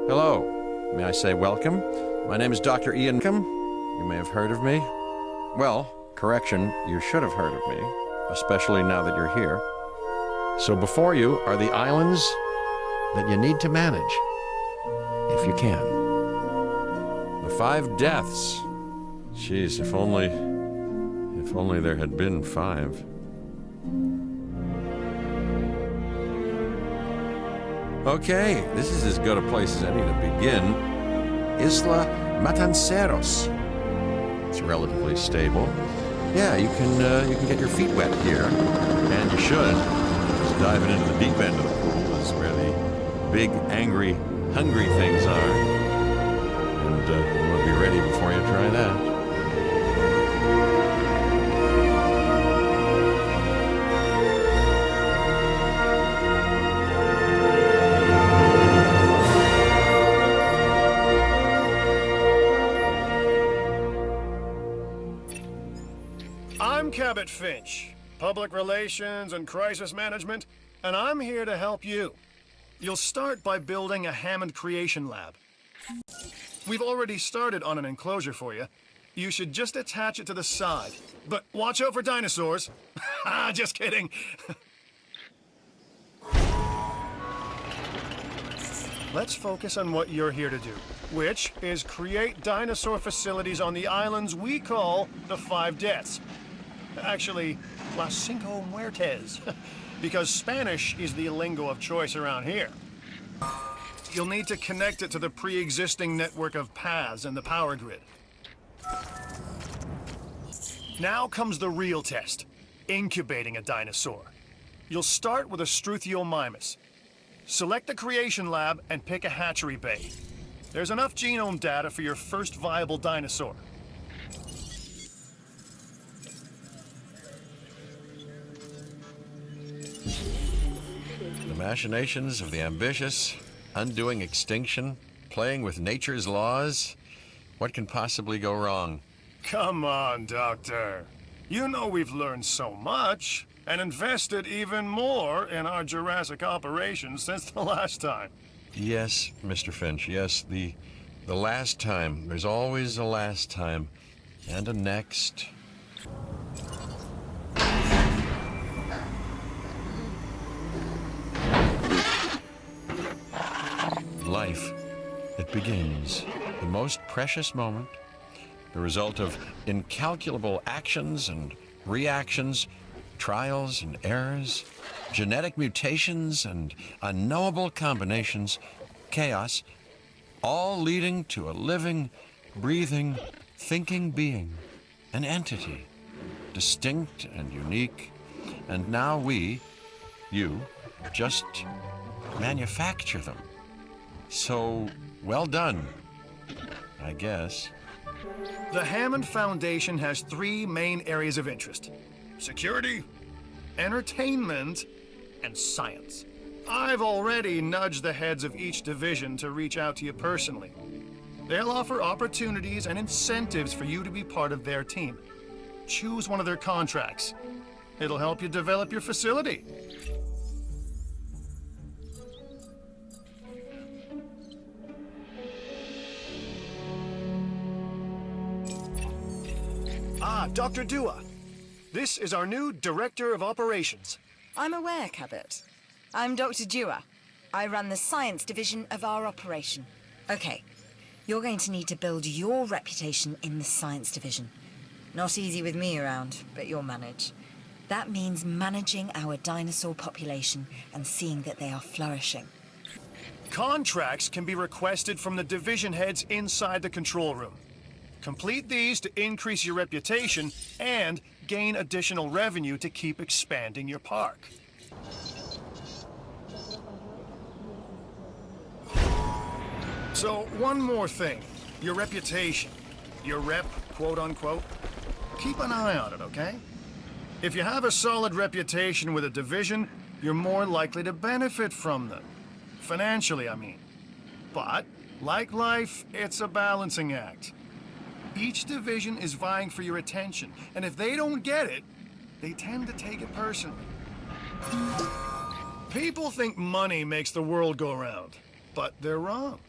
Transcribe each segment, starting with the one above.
Hello. May I say welcome? My name is Dr. Ian. You may have heard of me. Well, correction, you should have heard of me, especially now that you're here. So before you are the islands that you need to manage, if you can. The 5 deaths. Jeez, if only there had been 5. Okay, this is as good a place as any to begin. Isla Matanceros. It's relatively stable. Yeah, you can get your feet wet here, and you should. Just diving into the deep end of the pool is where the big, angry, hungry things are. And you want to be ready before you try that. I'm Cabot Finch, Public Relations and Crisis Management, and I'm here to help you. You'll start by building a Hammond Creation Lab. We've already started on an enclosure for you. You should just attach it to the side. But watch out for dinosaurs. Just kidding. Let's focus on what you're here to do, which is create dinosaur facilities on the islands we call the 5 Deaths. Actually, Las Cinco Muertes, because Spanish is the lingo of choice around here. You'll need to connect it to the pre-existing network of paths and the power grid. Now comes the real test, incubating a dinosaur. You'll start with a Struthiomimus. Select the creation lab and pick a hatchery bay. There's enough genome data for your first viable dinosaur. The machinations of the ambitious, undoing extinction, playing with nature's laws. What can possibly go wrong? Come on, Doctor. You know we've learned so much and invested even more in our Jurassic operations since the last time. Yes, Mr. Finch, yes, the last time. There's always a last time. And a next. Life, it begins. The most precious moment, the result of incalculable actions and reactions, trials and errors, genetic mutations and unknowable combinations, chaos, all leading to a living, breathing, thinking being, an entity, distinct and unique. And now we, you, just manufacture them. So, well done, I guess. The Hammond Foundation has 3 main areas of interest: security, entertainment, and science. I've already nudged the heads of each division to reach out to you personally. They'll offer opportunities and incentives for you to be part of their team. Choose one of their contracts. It'll help you develop your facility. Dr. Dua. This is our new Director of Operations. I'm aware, Cabot. I'm Dr. Dua. I run the science division of our operation. Okay, you're going to need to build your reputation in the science division. Not easy with me around, but you'll manage. That means managing our dinosaur population and seeing that they are flourishing. Contracts can be requested from the division heads inside the control room. Complete these to increase your reputation and gain additional revenue to keep expanding your park. So, one more thing. Your reputation. Your rep, quote unquote. Keep an eye on it, okay? If you have a solid reputation with a division, you're more likely to benefit from them. Financially, I mean. But, like life, it's a balancing act. Each division is vying for your attention, and if they don't get it, they tend to take it personally. People think money makes the world go round, but they're wrong.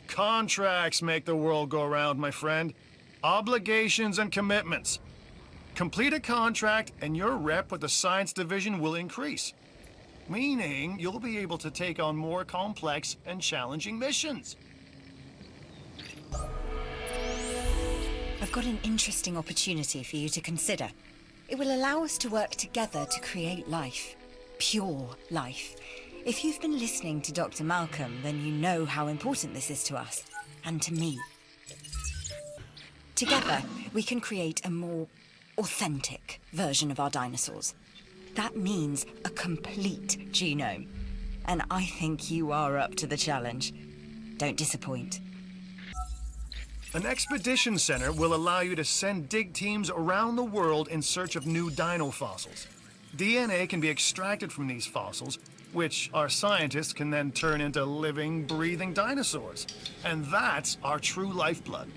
Contracts make the world go round, my friend. Obligations and commitments. Complete a contract and your rep with the science division will increase. Meaning you'll be able to take on more complex and challenging missions. I've got an interesting opportunity for you to consider. It will allow us to work together to create life. Pure life. If you've been listening to Dr. Malcolm, then you know how important this is to us, and to me. Together, we can create a more authentic version of our dinosaurs. That means a complete genome. And I think you are up to the challenge. Don't disappoint. An expedition center will allow you to send dig teams around the world in search of new dino fossils. DNA can be extracted from these fossils, which our scientists can then turn into living, breathing dinosaurs. And that's our true lifeblood.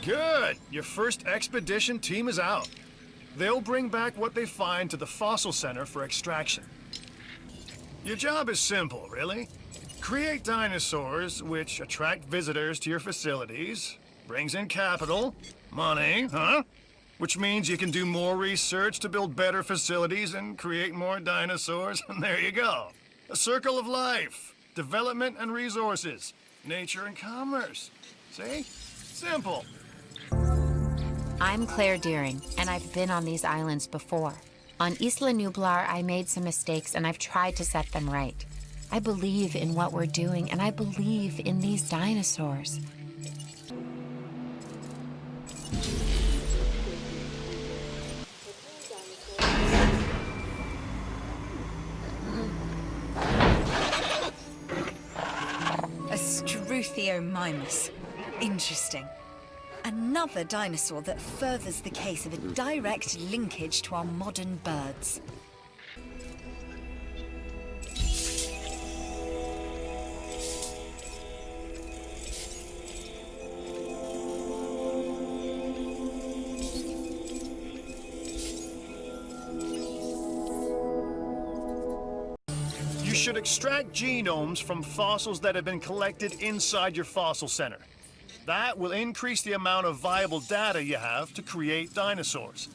Good! Your first expedition team is out. They'll bring back what they find to the fossil center for extraction. Your job is simple, really. Create dinosaurs which attract visitors to your facilities, brings in capital, money, which means you can do more research to build better facilities and create more dinosaurs, and there you go. A circle of life, development and resources, nature and commerce. See? Simple. I'm Claire Deering, and I've been on these islands before. On Isla Nublar, I made some mistakes, and I've tried to set them right. I believe in what we're doing, and I believe in these dinosaurs. A Struthiomimus. Interesting. Another dinosaur that furthers the case of a direct linkage to our modern birds. You should extract genomes from fossils that have been collected inside your fossil center. That will increase the amount of viable data you have to create dinosaurs.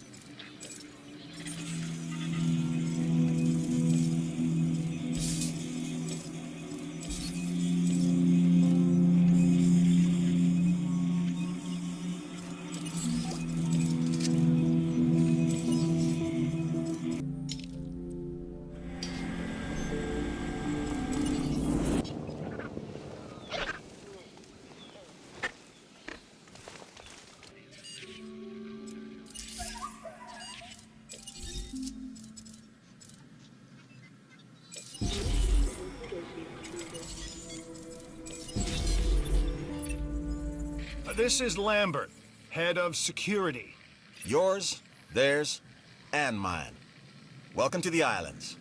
This is Lambert, head of security. Yours, theirs, and mine. Welcome to the islands.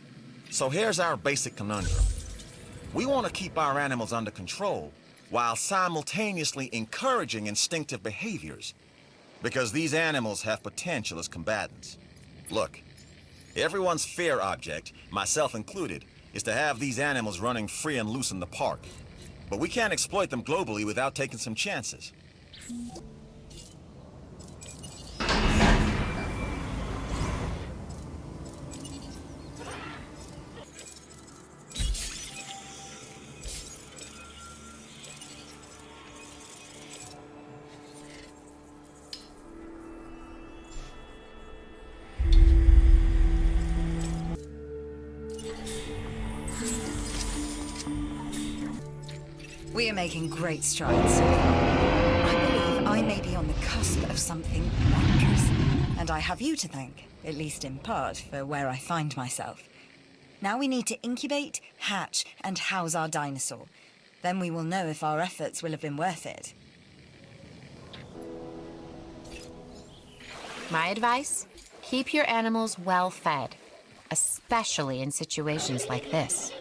So here's our basic conundrum. We want to keep our animals under control while simultaneously encouraging instinctive behaviors, because these animals have potential as combatants. Look, everyone's fear object, myself included, is to have these animals running free and loose in the park. But we can't exploit them globally without taking some chances. We are making great strides so far. I believe I may be on the cusp of something wondrous, and I have you to thank, at least in part, for where I find myself. Now we need to incubate, hatch, and house our dinosaur. Then we will know if our efforts will have been worth it. My advice? Keep your animals well fed, especially in situations like this.